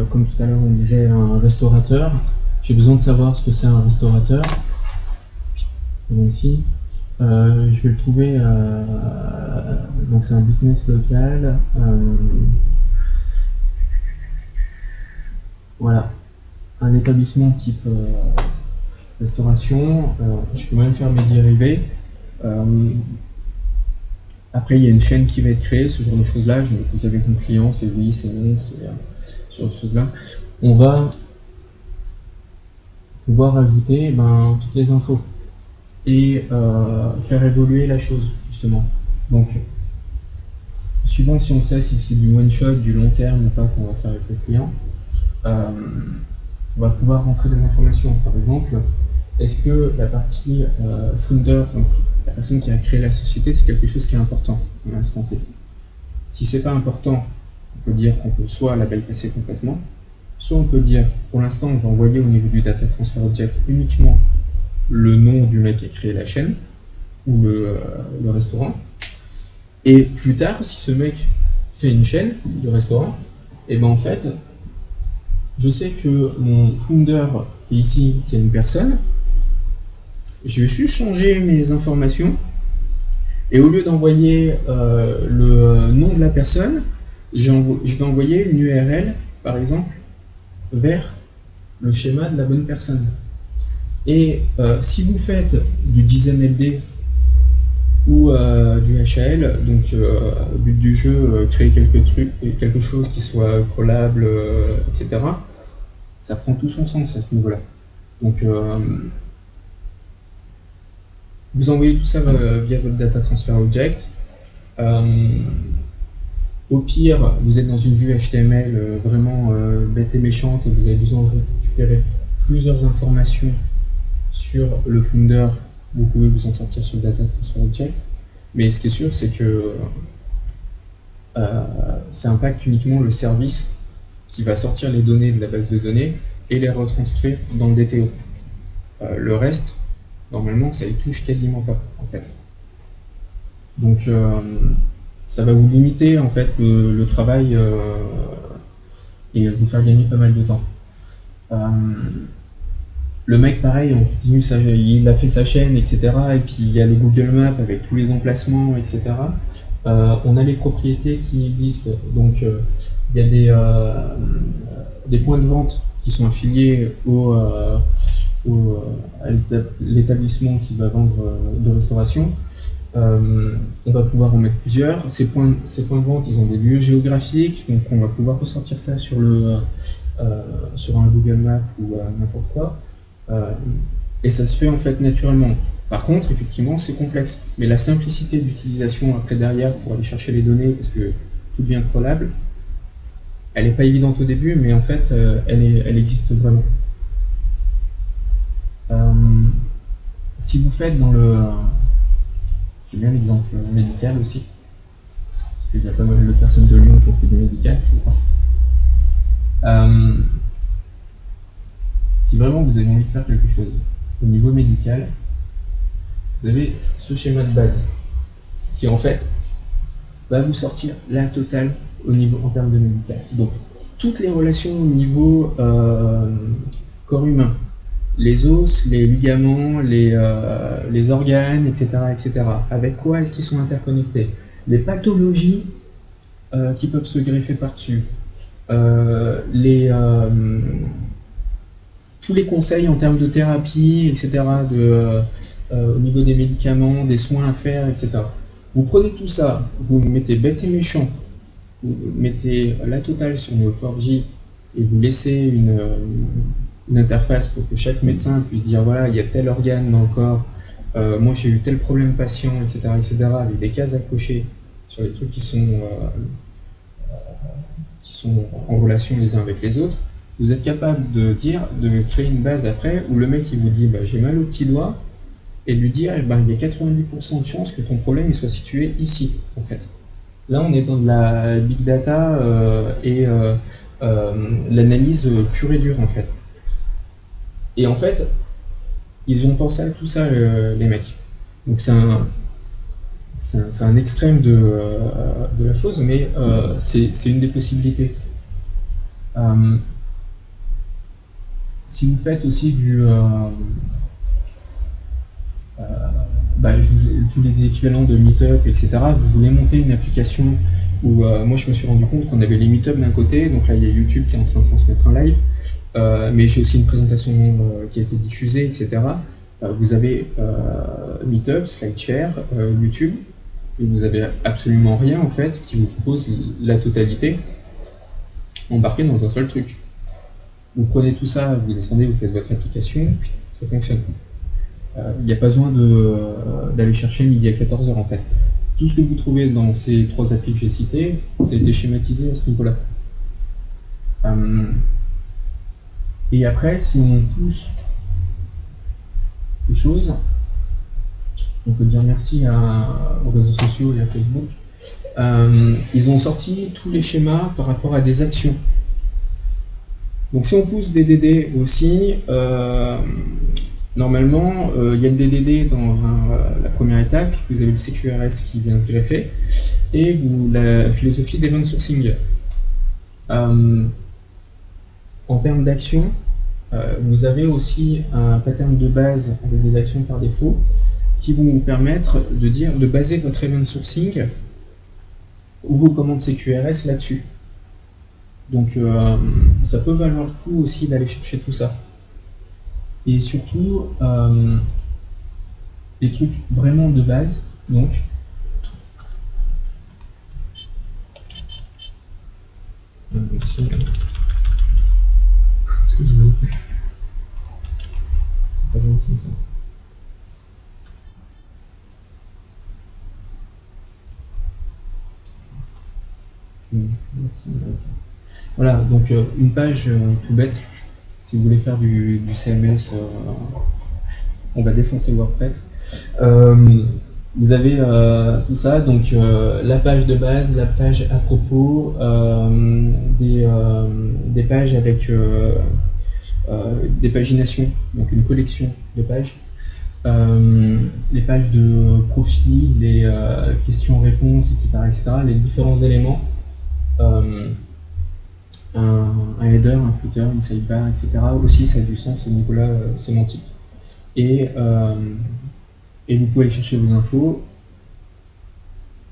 comme tout à l'heure on disait, un restaurateur. J'ai besoin de savoir ce que c'est un restaurateur. Ici, je vais le trouver. Donc, c'est un business local. Voilà, un établissement type restauration. Je peux même faire mes dérivés. Après, il y a une chaîne qui va être créée, ce genre de choses-là. Vous avez mon client, c'est oui, c'est non, c'est ce genre de choses-là. On va pouvoir ajouter toutes les infos et faire évoluer la chose, justement. Donc, suivant si on sait si c'est du one-shot, du long terme ou pas qu'on va faire avec le client, on va pouvoir rentrer des informations. Par exemple, est-ce que la partie founder, donc la personne qui a créé la société, c'est quelque chose qui est important à l'instant T. Si c'est pas important, on peut dire qu'on peut soit la bypasser complètement, soit on peut dire, pour l'instant, on va envoyer au niveau du data transfer object uniquement le nom du mec qui a créé la chaîne ou le restaurant. Et plus tard, si ce mec fait une chaîne de restaurant, et en fait, je sais que mon founder qui est ici, c'est une personne. Je vais juste changer mes informations et au lieu d'envoyer le nom de la personne, je vais envoyer une URL, par exemple, vers le schéma de la bonne personne. Et si vous faites du JSON-LD ou du HAL, donc but du jeu, créer quelque chose qui soit crawlable, etc., ça prend tout son sens à ce niveau-là. Donc, vous envoyez tout ça via votre data transfer object. Au pire, vous êtes dans une vue HTML vraiment bête et méchante et vous avez besoin de récupérer plusieurs informations sur le founder. Vous pouvez vous en sortir sur le data transfer object. Mais ce qui est sûr, c'est que ça impacte uniquement le service qui va sortir les données de la base de données et les retranscrire dans le DTO. Le reste, normalement, ça ne les touche quasiment pas, en fait. Donc, ça va vous limiter, en fait, le travail et vous faire gagner pas mal de temps. Le mec, pareil, on continue il a fait sa chaîne, etc. Et puis, il y a le Google Maps avec tous les emplacements, etc. On a les propriétés qui existent, donc il y a des points de vente qui sont affiliés à l'établissement qui va vendre de restauration. On va pouvoir en mettre plusieurs. Ces points de vente, ils ont des lieux géographiques, donc on va pouvoir ressortir ça sur un Google Maps ou n'importe quoi. Et ça se fait en fait naturellement. Par contre, effectivement, c'est complexe. Mais la simplicité d'utilisation après derrière pour aller chercher les données, parce que tout devient crawlable, elle n'est pas évidente au début, mais en fait, elle existe vraiment. Si vous faites dans le... J'ai bien l'exemple médical aussi, parce qu'il y a pas mal de personnes de Lyon qui ont fait du médical, je crois. Si vraiment vous avez envie de faire quelque chose au niveau médical, vous avez ce schéma de base qui en fait va vous sortir la totale en termes de médical. Donc toutes les relations au niveau corps humain, les os, les ligaments, les organes, etc., etc. Avec quoi est-ce qu'ils sont interconnectés? Les pathologies qui peuvent se greffer par-dessus, tous les conseils en termes de thérapie, etc., au niveau des médicaments, des soins à faire, etc. Vous prenez tout ça, vous mettez bête et méchant, vous mettez la totale sur Neo4j et vous laissez une interface pour que chaque médecin puisse dire voilà, il y a tel organe dans le corps, moi j'ai eu tel problème patient, etc., etc., avec des cases à cocher sur les trucs qui sont en relation les uns avec les autres. Vous êtes capable de créer une base après où le mec il vous dit bah, j'ai mal au petit doigt et de lui dire bah, il y a 90% de chances que ton problème il soit situé ici en fait. Là on est dans de la big data et l'analyse pure et dure en fait. Et en fait ils ont pensé à tout ça les mecs. Donc c'est un extrême de la chose mais c'est une des possibilités. Si vous faites aussi tous les équivalents de Meetup, etc., vous voulez monter une application où moi je me suis rendu compte qu'on avait les Meetup d'un côté, donc là il y a YouTube qui est en train de transmettre un live, mais j'ai aussi une présentation qui a été diffusée, etc. Vous avez Meetup, SlideShare, YouTube, et vous avez absolument rien en fait qui vous propose la totalité embarquée dans un seul truc. Vous prenez tout ça, vous descendez, vous faites votre application, puis ça fonctionne. Il n'y a pas besoin d'aller chercher midi à 14h en fait. Tout ce que vous trouvez dans ces trois applis que j'ai citées, ça a été schématisé à ce niveau-là. Et après, si on pousse les choses, on peut dire merci aux réseaux sociaux et à Facebook. Ils ont sorti tous les schémas par rapport à des actions. Donc si on pousse des DD aussi, normalement, il y a le DDD dans la première étape, vous avez le CQRS qui vient se greffer, et la philosophie d'event sourcing. En termes d'action, vous avez aussi un pattern de base avec des actions par défaut qui vont vous permettre de baser votre event sourcing ou vos commandes CQRS là-dessus. Donc ça peut valoir le coup aussi d'aller chercher tout ça. Et surtout, les trucs vraiment de base, donc ici, excusez-moi, c'est pas gentil ça. Voilà, donc une page tout bête, si vous voulez faire du CMS, on va défoncer WordPress. Vous avez tout ça, donc la page de base, la page à propos, des pages avec des paginations, donc une collection de pages, les pages de profil, les questions-réponses, etc., les différents éléments. Un header, un footer, une sidebar, etc. Aussi, ça a du sens au niveau-là sémantique. Et vous pouvez aller chercher vos infos.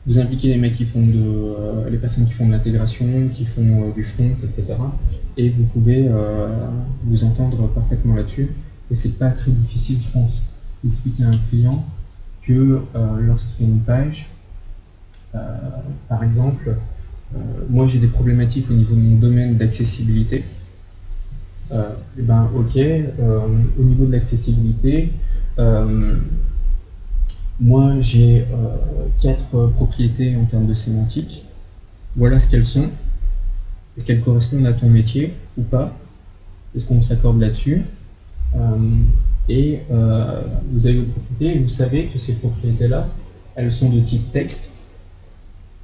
vous impliquez les mecs qui font les personnes qui font de l'intégration, qui font du front, etc. Et vous pouvez vous entendre parfaitement là-dessus. Et c'est pas très difficile, je pense, d'expliquer à un client que lorsqu'il y a une page, par exemple, moi j'ai des problématiques au niveau de mon domaine d'accessibilité. Et ben ok, au niveau de l'accessibilité, moi j'ai 4 propriétés en termes de sémantique. Voilà ce qu'elles sont. Est-ce qu'elles correspondent à ton métier ou pas? Est-ce qu'on s'accorde là-dessus? Et vous avez vos propriétés et vous savez que ces propriétés-là, elles sont de type texte.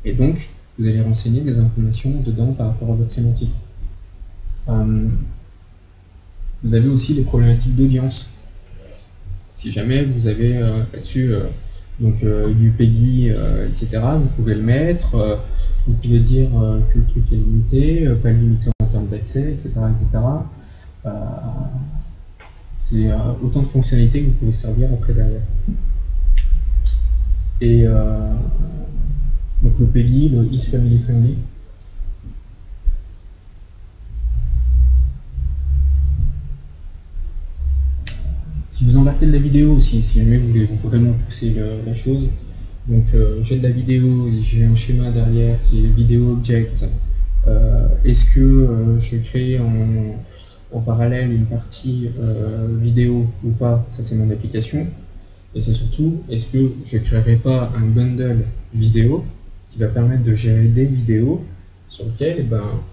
Et donc, vous allez renseigner des informations dedans par rapport à votre sémantique. Vous avez aussi les problématiques d'audience. Si jamais vous avez là-dessus du PEGI, etc., vous pouvez le mettre. Vous pouvez dire que le truc est limité, pas limité en termes d'accès, etc., etc. C'est autant de fonctionnalités que vous pouvez servir après derrière. Et donc le PEGI, le is family friendly. Si vous embarquez de la vidéo aussi, si jamais vous voulez vraiment pousser la chose, donc j'ai de la vidéo, j'ai un schéma derrière qui est vidéo object. Est-ce que je crée en parallèle une partie vidéo ou pas? Ça c'est mon application. Et c'est surtout, est-ce que je ne créerai pas un bundle vidéo qui va permettre de gérer des vidéos sur lesquelles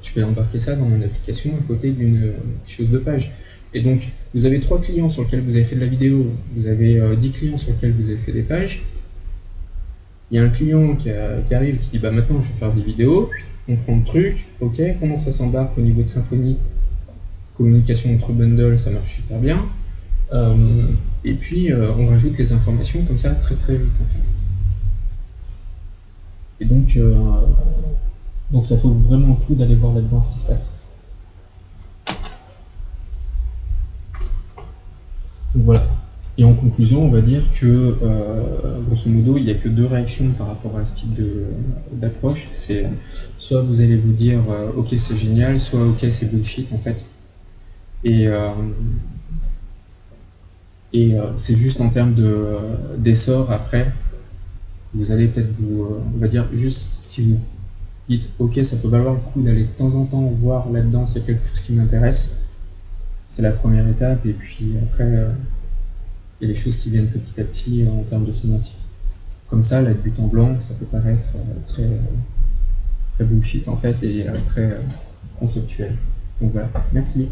je vais embarquer ça dans mon application à côté d'une chose de page. Et donc, vous avez 3 clients sur lesquels vous avez fait de la vidéo, vous avez 10 clients sur lesquels vous avez fait des pages. Il y a un client qui arrive qui dit maintenant je vais faire des vidéos, on prend le truc, ok, comment ça s'embarque au niveau de Symfony? Communication entre bundles, ça marche super bien. Et puis on rajoute les informations comme ça très très vite en fait. Et donc ça vaut vraiment le coup d'aller voir là-dedans ce qui se passe. Donc voilà. Et en conclusion, on va dire que grosso modo, il n'y a que 2 réactions par rapport à ce type d'approche. C'est soit vous allez vous dire ok c'est génial, soit ok c'est bullshit en fait. Et c'est juste en termes d'essor après, vous allez peut-être on va dire juste si vous dites ok ça peut valoir le coup d'aller de temps en temps voir là-dedans s'il y a quelque chose qui m'intéresse, c'est la première étape, et puis après il y a les choses qui viennent petit à petit en termes de sémantique. Comme ça, là, de but en blanc, ça peut paraître très bullshit en fait et très conceptuel. Donc voilà, merci.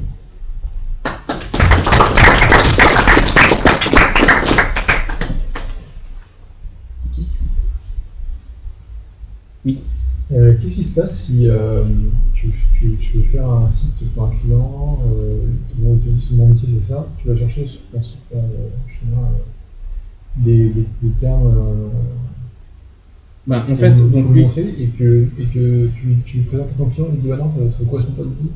Oui. Qu'est-ce qui se passe si tu veux faire un site pour un client, tu dis sur mon métier c'est ça, tu vas chercher sur ton site des termes en fait, donc lui montrer et que tu le présentes à ton client et il dit non, ça ne correspond pas du tout.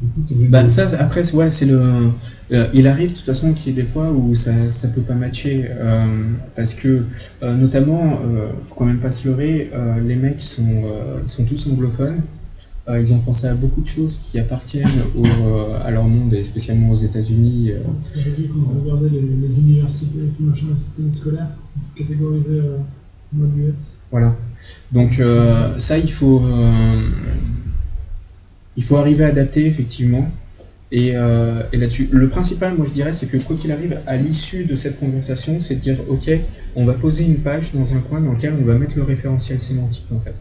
Du coup, ça, après, ouais, c'est il arrive de toute façon qu'il y ait des fois où ça peut pas matcher parce que notamment, faut quand même pas se leurrer, les mecs sont tous anglophones. Ils ont pensé à beaucoup de choses qui appartiennent à leur monde et spécialement aux États-Unis. Ce que j'ai dit quand on regardait les universités et tout machin, le système scolaire, c'est catégorisé en mode US. Voilà. Donc ça, il faut arriver à adapter effectivement. Et là-dessus, le principal, moi je dirais, c'est que quoi qu'il arrive, à l'issue de cette conversation, c'est de dire ok, on va poser une page dans un coin dans lequel on va mettre le référentiel sémantique en fait.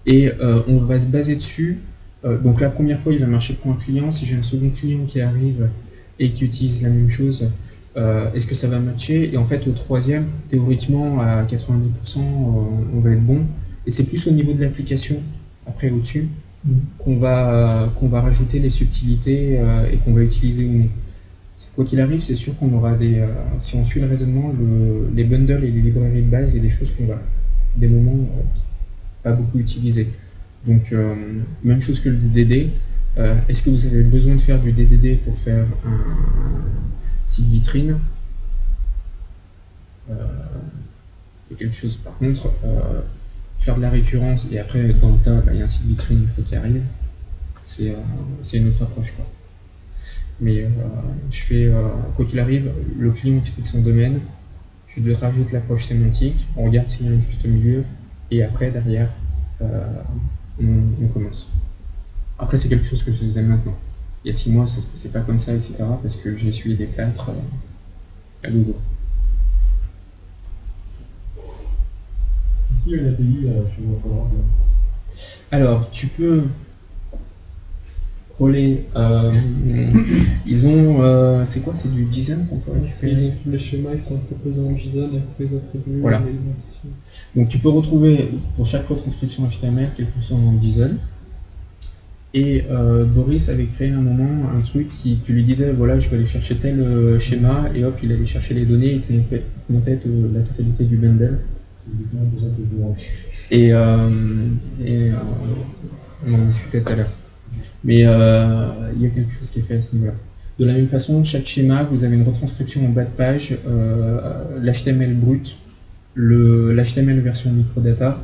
Et on va se baser dessus. Donc la première fois, il va marcher pour un client. Si j'ai un second client qui arrive et qui utilise la même chose, est-ce que ça va matcher? Et en fait, au troisième, théoriquement, à 90%, on va être bon. Et c'est plus au niveau de l'application, après au-dessus, qu'on va rajouter les subtilités et qu'on va utiliser ou non. Quoi qu'il arrive, c'est sûr qu'on aura si on suit le raisonnement, les bundles et les librairies de base, il y a des choses qu'on va, des moments pas beaucoup utilisés. Donc, même chose que le DDD. Est-ce que vous avez besoin de faire du DDD pour faire un site vitrine? Il y a quelque chose, par contre, faire de la récurrence et après, dans le tas, il y a un site vitrine qui arrive, c'est une autre approche, quoi. Mais je fais, quoi qu'il arrive, le client explique son domaine, je lui rajoute l'approche sémantique, on regarde s'il y a un juste milieu, et après, derrière, on commence. Après, c'est quelque chose que je faisais maintenant. Il y a 6 mois, ça se passait pas comme ça, etc., parce que j'ai essuyé des plâtres à Google. Est-ce qu'il y a une API chez votre orgue? Alors, tu peux crawler. Ils ont. C'est quoi? C'est du JSON qu'on peut récupérer? Les schémas ils sont proposés en JSON et après les attributs. Voilà. Et les identifiants. Donc, tu peux retrouver pour chaque retranscription HTML quelque chose en JSON. Et Boris avait créé à un moment un truc qui, tu lui disais, voilà, je vais aller chercher tel schéma, et hop, il allait chercher les données, il te montait la totalité du bundle. C'est exactement pour ça que je vois. Et on en discutait tout à l'heure. Mais il y a quelque chose qui est fait à ce niveau-là. De la même façon, chaque schéma, vous avez une retranscription en bas de page, l'HTML brut, l'HTML version microdata,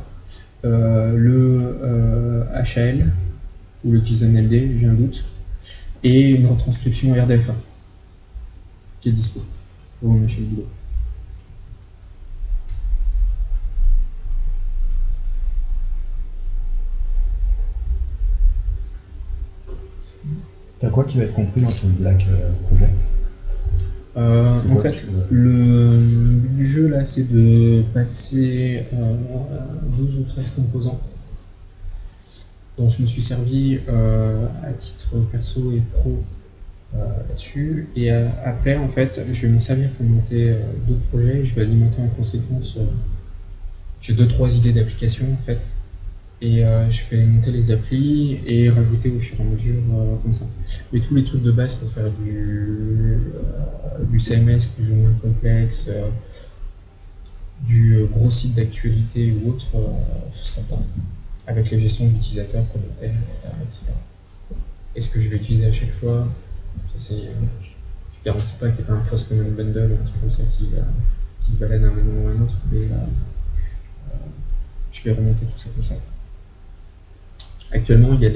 le HAL, ou le JSON LD, j'ai un doute, et une retranscription RDFA, qui est dispo pour une machine boulot. T'as quoi qui va être compris dans ton Black Project? En quoi, fait, le but du jeu là, c'est de passer 12 ou 13 composants dont je me suis servi à titre perso et pro là-dessus. Et après, en fait, je vais m'en servir pour monter d'autres projets. Je vais alimenter en conséquence. J'ai 2-3 idées d'applications en fait. Et je fais monter les applis et rajouter au fur et à mesure comme ça. Mais tous les trucs de base pour faire du CMS plus ou moins complexe, du gros site d'actualité ou autre, ce sera pas. Avec les gestions d'utilisateurs, commentaires, etc. Et ce que je vais utiliser à chaque fois, je garantis pas qu'il n'y ait pas un false command bundle ou un truc comme ça qui se balade à un moment ou à un autre, mais je vais remonter tout ça comme ça. Actuellement, il y a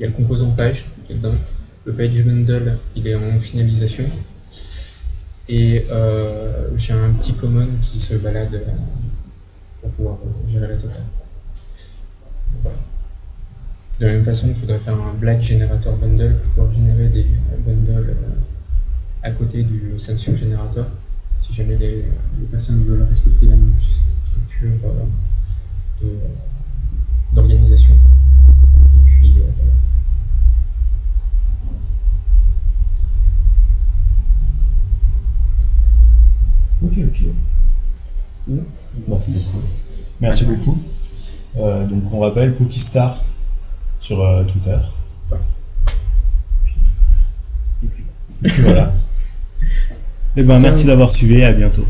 le composant page qui est dedans. Le page bundle, il est en finalisation. Et j'ai un petit common qui se balade pour pouvoir gérer la totale. Voilà. De la même façon, je voudrais faire un Black Generator Bundle pour pouvoir générer des bundles à côté du Samsung Generator. Si jamais les personnes veulent respecter la même structure d'organisation. Et puis Ok. Bon, c'était cool. Merci beaucoup. Donc on rappelle Pokistar sur Twitter. Et puis voilà. Et ben merci d'avoir suivi et à bientôt.